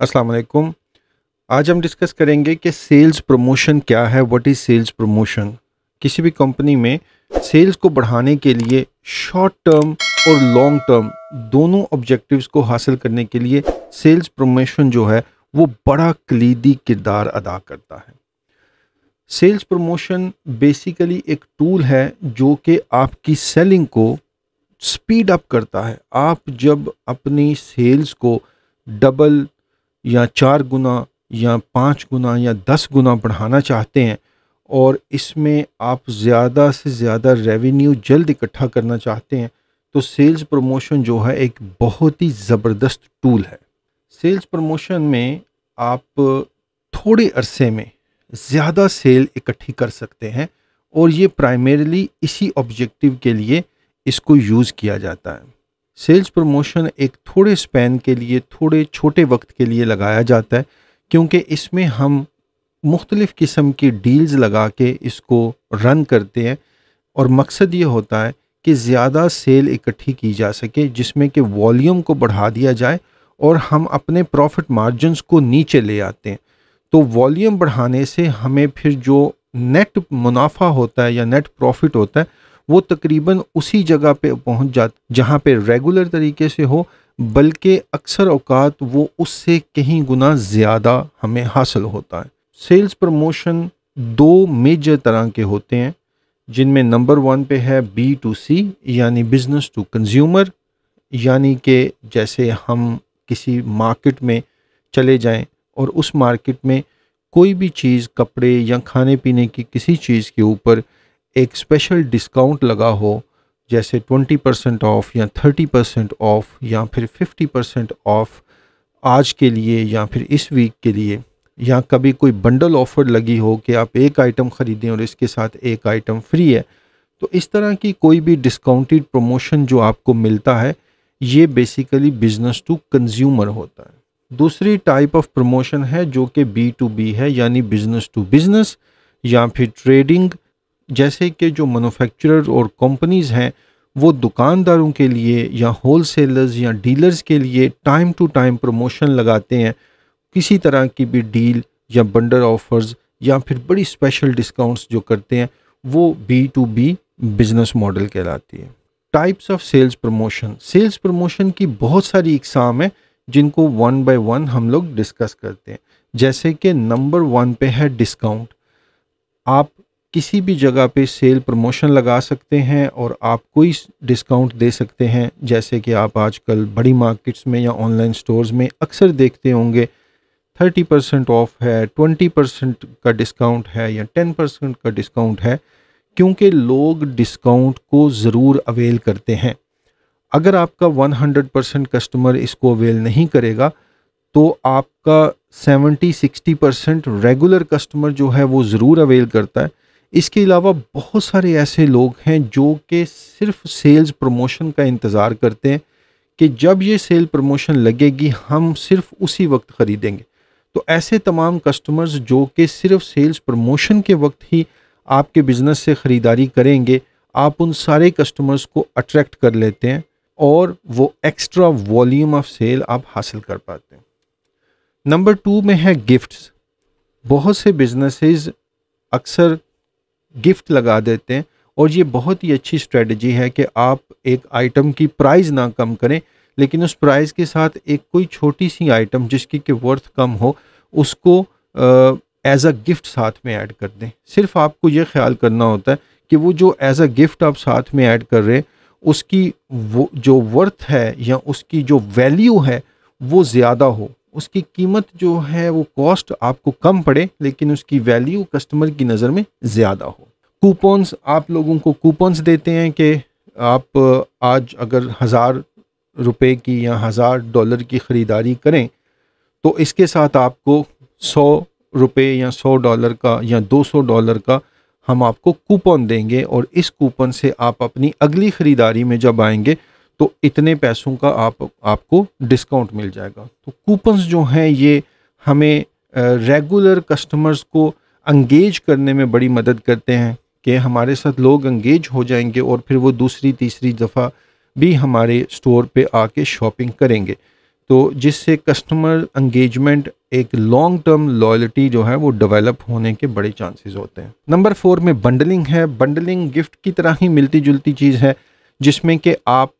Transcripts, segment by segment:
अस्सलाम वालेकुम। आज हम डिस्कस करेंगे कि सेल्स प्रमोशन क्या है, व्हाट इज़ सेल्स प्रमोशन। किसी भी कंपनी में सेल्स को बढ़ाने के लिए शॉर्ट टर्म और लॉन्ग टर्म दोनों ऑब्जेक्टिव्स को हासिल करने के लिए सेल्स प्रमोशन जो है वो बड़ा कलीदी किरदार अदा करता है। सेल्स प्रमोशन बेसिकली एक टूल है जो कि आपकी सेलिंग को स्पीड अप करता है। आप जब अपनी सेल्स को डबल या 4 गुना या 5 गुना या 10 गुना बढ़ाना चाहते हैं और इसमें आप ज़्यादा से ज़्यादा रेवेन्यू जल्द इकट्ठा करना चाहते हैं, तो सेल्स प्रमोशन जो है एक बहुत ही ज़बरदस्त टूल है। सेल्स प्रमोशन में आप थोड़े अरसे में ज़्यादा सेल इकट्ठी कर सकते हैं और ये प्राइमरीली इसी ऑब्जेक्टिव के लिए इसको यूज़ किया जाता है। सेल्स प्रमोशन एक थोड़े स्पैन के लिए, थोड़े छोटे वक्त के लिए लगाया जाता है, क्योंकि इसमें हम मुख्तलिफ़ किस्म की डील्स लगा के इसको रन करते हैं और मकसद ये होता है कि ज़्यादा सेल इकट्ठी की जा सके, जिसमें कि वॉल्यूम को बढ़ा दिया जाए और हम अपने प्रॉफिट मार्जिन्स को नीचे ले आते हैं। तो वॉल्यूम बढ़ाने से हमें फिर जो नेट मुनाफा होता है या नेट प्रॉफिट होता है वो तकरीबन उसी जगह पे पहुंच जाता जहाँ पे रेगुलर तरीके से हो, बल्कि अक्सर औकात वो उससे कहीं गुना ज़्यादा हमें हासिल होता है। सेल्स प्रमोशन दो मेजर तरह के होते हैं, जिनमें नंबर 1 पे है B2C यानी बिज़नेस टू कंज्यूमर, यानी कि जैसे हम किसी मार्केट में चले जाएं और उस मार्केट में कोई भी चीज़, कपड़े या खाने पीने की किसी चीज़ के ऊपर एक स्पेशल डिस्काउंट लगा हो, जैसे 20% ऑफ या 30% ऑफ या फिर 50% ऑफ आज के लिए या फिर इस वीक के लिए, या कभी कोई बंडल ऑफर लगी हो कि आप एक आइटम ख़रीदें और इसके साथ एक आइटम फ्री है। तो इस तरह की कोई भी डिस्काउंटेड प्रमोशन जो आपको मिलता है, ये बेसिकली बिज़नेस टू कंज्यूमर होता है। दूसरी टाइप ऑफ प्रमोशन है जो कि B2B है, यानी बिज़नेस टू बिज़नेस या फिर ट्रेडिंग, जैसे कि जो मैन्युफैक्चरर और कंपनीज़ हैं वो दुकानदारों के लिए या होलसेलर्स या डीलर्स के लिए टाइम टू टाइम प्रमोशन लगाते हैं, किसी तरह की भी डील या बंडल ऑफर्स या फिर बड़ी स्पेशल डिस्काउंट्स जो करते हैं, वो B2B बिज़नेस मॉडल कहलाती है। Types of sales promotion. Sales promotion की बहुत सारी इकसाम है जिनको 1 बाय 1 हम लोग डिस्कस करते हैं। जैसे कि नंबर 1 पे है डिस्काउंट। आप किसी भी जगह पे सेल प्रमोशन लगा सकते हैं और आप कोई डिस्काउंट दे सकते हैं, जैसे कि आप आजकल बड़ी मार्केट्स में या ऑनलाइन स्टोर्स में अक्सर देखते होंगे 30% ऑफ है, 20% का डिस्काउंट है या 10% का डिस्काउंट है, क्योंकि लोग डिस्काउंट को ज़रूर अवेल करते हैं। अगर आपका 100% कस्टमर इसको अवेल नहीं करेगा तो आपका 70-60% रेगुलर कस्टमर जो है वो ज़रूर अवेल करता है। इसके अलावा बहुत सारे ऐसे लोग हैं जो कि सिर्फ सेल्स प्रमोशन का इंतज़ार करते हैं कि जब ये सेल प्रमोशन लगेगी हम सिर्फ उसी वक्त ख़रीदेंगे। तो ऐसे तमाम कस्टमर्स जो कि सिर्फ सेल्स प्रमोशन के वक्त ही आपके बिज़नेस से ख़रीदारी करेंगे, आप उन सारे कस्टमर्स को अट्रैक्ट कर लेते हैं और वो एक्स्ट्रा वॉल्यूम ऑफ सेल आप हासिल कर पाते हैं। नंबर 2 में है गिफ्ट्स। बहुत से बिजनेसेस अक्सर गिफ्ट लगा देते हैं और ये बहुत ही अच्छी स्ट्रेटजी है कि आप एक आइटम की प्राइस ना कम करें, लेकिन उस प्राइस के साथ एक कोई छोटी सी आइटम जिसकी कि वर्थ कम हो उसको एज अ गिफ्ट साथ में ऐड कर दें। सिर्फ आपको ये ख्याल करना होता है कि वो जो एज अ गिफ्ट आप साथ में ऐड कर रहे हैं उसकी वो जो वर्थ है या उसकी जो वैल्यू है वो ज़्यादा हो, उसकी कीमत जो है वो कॉस्ट आपको कम पड़े लेकिन उसकी वैल्यू कस्टमर की नज़र में ज़्यादा हो। कूपन्स, आप लोगों को कूपन्स देते हैं कि आप आज अगर ₹1000 की या $1000 की ख़रीदारी करें तो इसके साथ आपको ₹100 या $100 का या $200 का हम आपको कूपन देंगे और इस कूपन से आप अपनी अगली ख़रीदारी में जब आएंगे तो इतने पैसों का आपको डिस्काउंट मिल जाएगा। तो कूपन्स जो हैं ये हमें रेगुलर कस्टमर्स को एंगेज करने में बड़ी मदद करते हैं कि हमारे साथ लोग एंगेज हो जाएंगे और फिर वो दूसरी तीसरी दफ़ा भी हमारे स्टोर पे आके शॉपिंग करेंगे। तो जिससे कस्टमर एंगेजमेंट, एक लॉन्ग टर्म लॉयल्टी जो है वो डेवलप होने के बड़े चांसेस होते हैं। नंबर 4 में बंडलिंग है। बंडलिंग गिफ्ट की तरह ही मिलती जुलती चीज़ है, जिसमें कि आप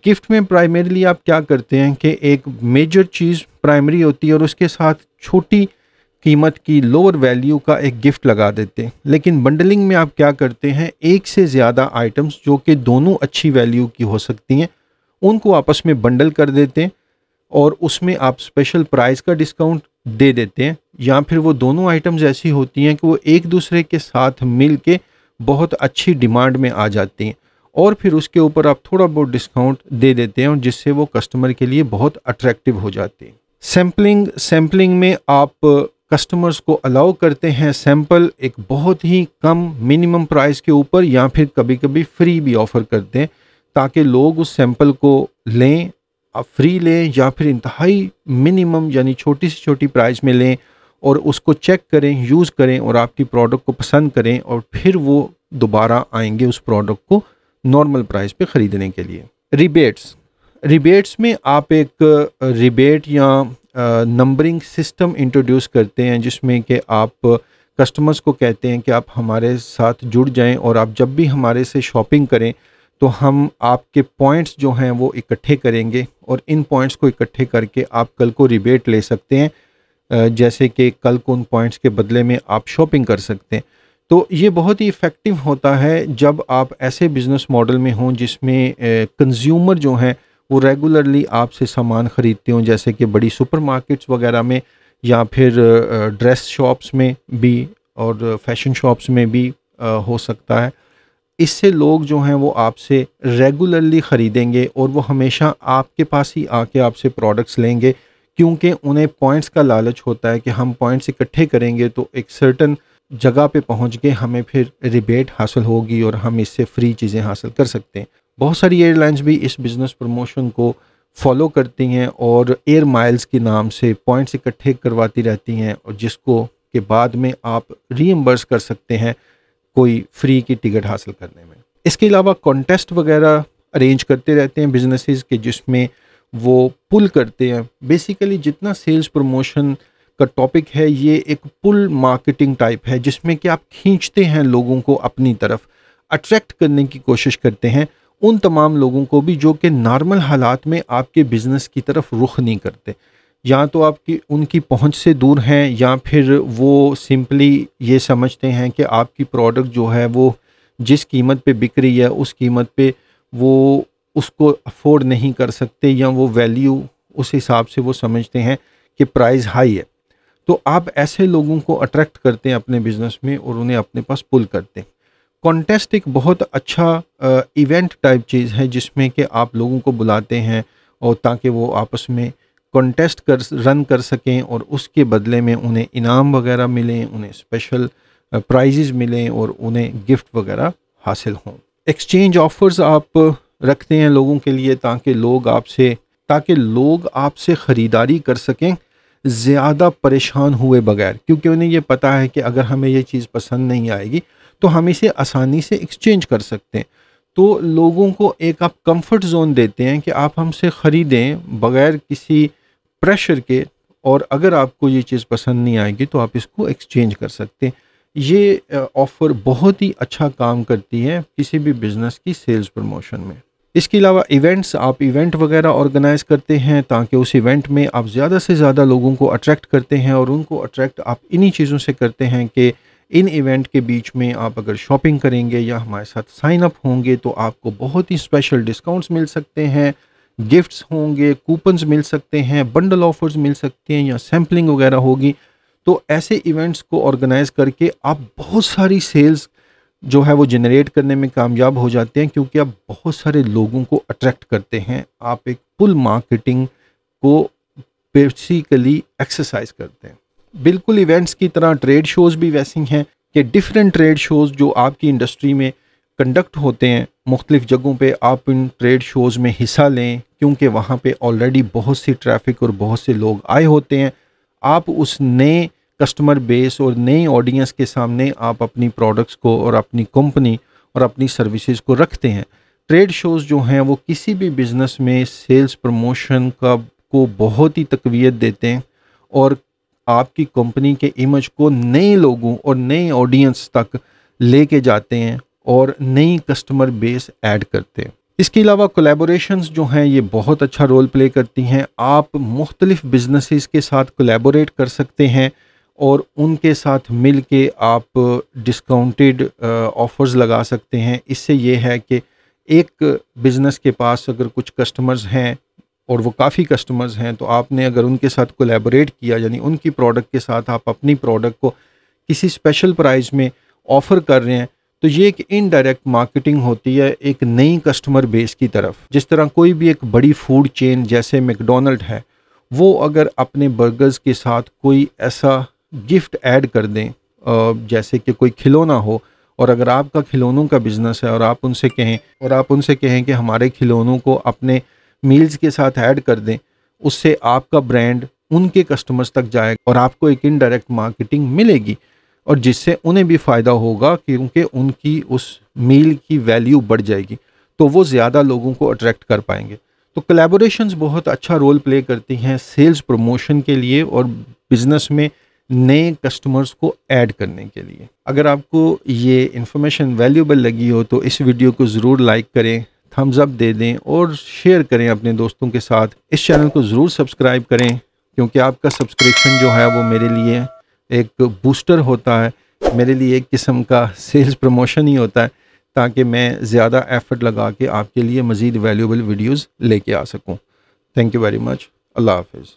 गिफ्ट में प्राइमरीली आप क्या करते हैं कि एक मेजर चीज़ प्राइमरी होती है और उसके साथ छोटी कीमत की लोअर वैल्यू का एक गिफ्ट लगा देते हैं। लेकिन बंडलिंग में आप क्या करते हैं, एक से ज़्यादा आइटम्स जो कि दोनों अच्छी वैल्यू की हो सकती हैं उनको आपस में बंडल कर देते हैं और उसमें आप स्पेशल प्राइस का डिस्काउंट दे देते हैं, या फिर वो दोनों आइटम्स ऐसी होती हैं कि वो एक दूसरे के साथ मिल के बहुत अच्छी डिमांड में आ जाती हैं और फिर उसके ऊपर आप थोड़ा बहुत डिस्काउंट दे देते हैं और जिससे वो कस्टमर के लिए बहुत अट्रैक्टिव हो जाती है। सैम्पलिंग में आप कस्टमर्स को अलाउ करते हैं सैंपल एक बहुत ही कम मिनिमम प्राइस के ऊपर, या फिर कभी कभी फ्री भी ऑफ़र करते हैं ताकि लोग उस सैंपल को लें, फ्री लें या फिर इंतहाई मिनिमम यानी छोटी से छोटी प्राइस में लें और उसको चेक करें, यूज़ करें और आपकी प्रोडक्ट को पसंद करें और फिर वो दोबारा आएंगे उस प्रोडक्ट को नॉर्मल प्राइस पे ख़रीदने के लिए। रिबेट्स में आप एक रिबेट या नंबरिंग सिस्टम इंट्रोड्यूस करते हैं, जिसमें कि आप कस्टमर्स को कहते हैं कि आप हमारे साथ जुड़ जाएं और आप जब भी हमारे से शॉपिंग करें तो हम आपके पॉइंट्स जो हैं वो इकट्ठे करेंगे और इन पॉइंट्स को इकट्ठे करके आप कल को रिबेट ले सकते हैं, जैसे कि कल को उन पॉइंट्स के बदले में आप शॉपिंग कर सकते हैं। तो ये बहुत ही इफ़ेक्टिव होता है जब आप ऐसे बिज़नेस मॉडल में हों जिसमें कंज्यूमर जो हैं वो रेगुलरली आपसे सामान ख़रीदते हों, जैसे कि बड़ी सुपरमार्केट्स वगैरह में या फिर ड्रेस शॉप्स में भी और फैशन शॉप्स में भी हो सकता है। इससे लोग जो हैं वो आपसे रेगुलरली ख़रीदेंगे और वो हमेशा आपके पास ही आके आपसे प्रोडक्ट्स लेंगे, क्योंकि उन्हें पॉइंट्स का लालच होता है कि हम पॉइंट्स इकट्ठे करेंगे तो एक सर्टन जगह पे पहुंच के हमें फिर रिबेट हासिल होगी और हम इससे फ्री चीज़ें हासिल कर सकते हैं। बहुत सारी एयरलाइंस भी इस बिज़नेस प्रमोशन को फॉलो करती हैं और एयर माइल्स के नाम से पॉइंट्स इकट्ठे करवाती रहती हैं और जिसको के बाद में आप रीइंबर्स कर सकते हैं कोई फ्री की टिकट हासिल करने में। इसके अलावा कॉन्टेस्ट वगैरह अरेंज करते रहते हैं बिजनेसेस के, जिसमें वो पुल करते हैं। बेसिकली जितना सेल्स प्रमोशन का टॉपिक है ये एक पुल मार्केटिंग टाइप है, जिसमें कि आप खींचते हैं लोगों को अपनी तरफ, अट्रैक्ट करने की कोशिश करते हैं उन तमाम लोगों को भी जो कि नॉर्मल हालात में आपके बिज़नेस की तरफ रुख नहीं करते, या तो आपकी उनकी पहुंच से दूर हैं या फिर वो सिंपली ये समझते हैं कि आपकी प्रोडक्ट जो है वो जिस कीमत पे बिक रही है उस कीमत पे वो उसको अफोर्ड नहीं कर सकते, या वो वैल्यू उस हिसाब से वो समझते हैं कि प्राइस हाई है। तो आप ऐसे लोगों को अट्रैक्ट करते हैं अपने बिज़नेस में और उन्हें अपने पास पुल करते हैं। कॉन्टेस्ट एक बहुत अच्छा इवेंट टाइप चीज़ है जिसमें कि आप लोगों को बुलाते हैं और ताकि वो आपस में कॉन्टेस्ट रन कर सकें और उसके बदले में उन्हें इनाम वगैरह मिलें, उन्हें स्पेशल प्राइजेज़ मिलें और उन्हें गिफ्ट वगैरह हासिल हों। एक्सचेंज ऑफर्स आप रखते हैं लोगों के लिए ताकि लोग आपसे ख़रीदारी कर सकें ज़्यादा परेशान हुए बगैर, क्योंकि उन्हें ये पता है कि अगर हमें ये चीज़ पसंद नहीं आएगी तो हम इसे आसानी से एक्सचेंज कर सकते हैं। तो लोगों को एक आप कंफर्ट जोन देते हैं कि आप हमसे ख़रीदें बग़ैर किसी प्रेशर के, और अगर आपको ये चीज़ पसंद नहीं आएगी तो आप इसको एक्सचेंज कर सकते हैं। ये ऑफ़र बहुत ही अच्छा काम करती है किसी भी बिज़नेस की सेल्स प्रमोशन में। इसके अलावा इवेंट्स, आप इवेंट वगैरह ऑर्गेनाइज़ करते हैं ताकि उस इवेंट में आप ज़्यादा से ज़्यादा लोगों को अट्रैक्ट करते हैं, और उनको अट्रैक्ट आप इन्हीं चीज़ों से करते हैं कि इन इवेंट के बीच में आप अगर शॉपिंग करेंगे या हमारे साथ साइन अप होंगे तो आपको बहुत ही स्पेशल डिस्काउंट्स मिल सकते हैं, गिफ्ट्स होंगे, कूपन्स मिल सकते हैं, बंडल ऑफर्स मिल सकते हैं या सैम्पलिंग वगैरह होगी। तो ऐसे इवेंट्स को ऑर्गेनाइज़ करके आप बहुत सारी सेल्स जो है वो जनरेट करने में कामयाब हो जाते हैं, क्योंकि आप बहुत सारे लोगों को अट्रैक्ट करते हैं। आप एक पुल मार्केटिंग को बेसिकली एक्सरसाइज करते हैं। बिल्कुल इवेंट्स की तरह ट्रेड शोज़ भी वैसी हैं कि डिफरेंट ट्रेड शोज़ जो आपकी इंडस्ट्री में कंडक्ट होते हैं मुख्तलिफ़ जगहों पे, आप इन ट्रेड शोज़ में हिस्सा लें, क्योंकि वहाँ पे ऑलरेडी बहुत सी ट्रैफिक और बहुत से लोग आए होते हैं। आप उस नए कस्टमर बेस और नई ऑडियंस के सामने आप अपनी प्रोडक्ट्स को और अपनी कंपनी और अपनी सर्विसेज को रखते हैं। ट्रेड शोज़ जो हैं वो किसी भी बिज़नेस में सेल्स प्रमोशन का को बहुत ही तक़वियत देते हैं और आपकी कंपनी के इमेज को नए लोगों और नए ऑडियंस तक लेके जाते हैं और नई कस्टमर बेस ऐड करते हैं। इसके अलावा कोलैबोरेशंस जो हैं ये बहुत अच्छा रोल प्ले करती हैं। आप मुख्तलिफ बिजनेसेस के साथ कोलैबोरेट कर सकते हैं और उनके साथ मिल के आप डिस्काउंटेड ऑफ़र्स लगा सकते हैं। इससे ये है कि एक बिज़नेस के पास अगर कुछ कस्टमर्स हैं और वो काफ़ी कस्टमर्स हैं, तो आपने अगर उनके साथ कोलैबोरेट किया, यानी उनकी प्रोडक्ट के साथ आप अपनी प्रोडक्ट को किसी स्पेशल प्राइस में ऑफ़र कर रहे हैं, तो ये एक इनडायरेक्ट मार्केटिंग होती है एक नई कस्टमर बेस की तरफ। जिस तरह कोई भी एक बड़ी फूड चेन जैसे मैकडोनल्ड है, वो अगर अपने बर्गर्स के साथ कोई ऐसा गिफ्ट ऐड कर दें जैसे कि कोई खिलौना हो, और अगर आपका खिलौनों का बिज़नेस है और आप उनसे कहें कि हमारे खिलौनों को अपने मील्स के साथ ऐड कर दें, उससे आपका ब्रांड उनके कस्टमर्स तक जाएगा और आपको एक इनडायरेक्ट मार्केटिंग मिलेगी और जिससे उन्हें भी फ़ायदा होगा क्योंकि उनकी उस मील की वैल्यू बढ़ जाएगी, तो वो ज़्यादा लोगों को अट्रैक्ट कर पाएंगे। तो कोलैबोरेशंस बहुत अच्छा रोल प्ले करती हैं सेल्स प्रमोशन के लिए और बिज़नेस में नए कस्टमर्स को ऐड करने के लिए। अगर आपको ये इन्फॉर्मेशन वैल्यूएबल लगी हो तो इस वीडियो को ज़रूर लाइक करें, थम्स अप दे दें और शेयर करें अपने दोस्तों के साथ। इस चैनल को ज़रूर सब्सक्राइब करें क्योंकि आपका सब्सक्रिप्शन जो है वो मेरे लिए एक बूस्टर होता है, मेरे लिए एक किस्म का सेल्स प्रमोशन ही होता है, ताकि मैं ज़्यादा एफ़र्ट लगा के आपके लिए मज़ीद वैल्यूएबल वीडियोज़ लेके आ सकूँ। Thank you very much. Allah हाफ़िज़।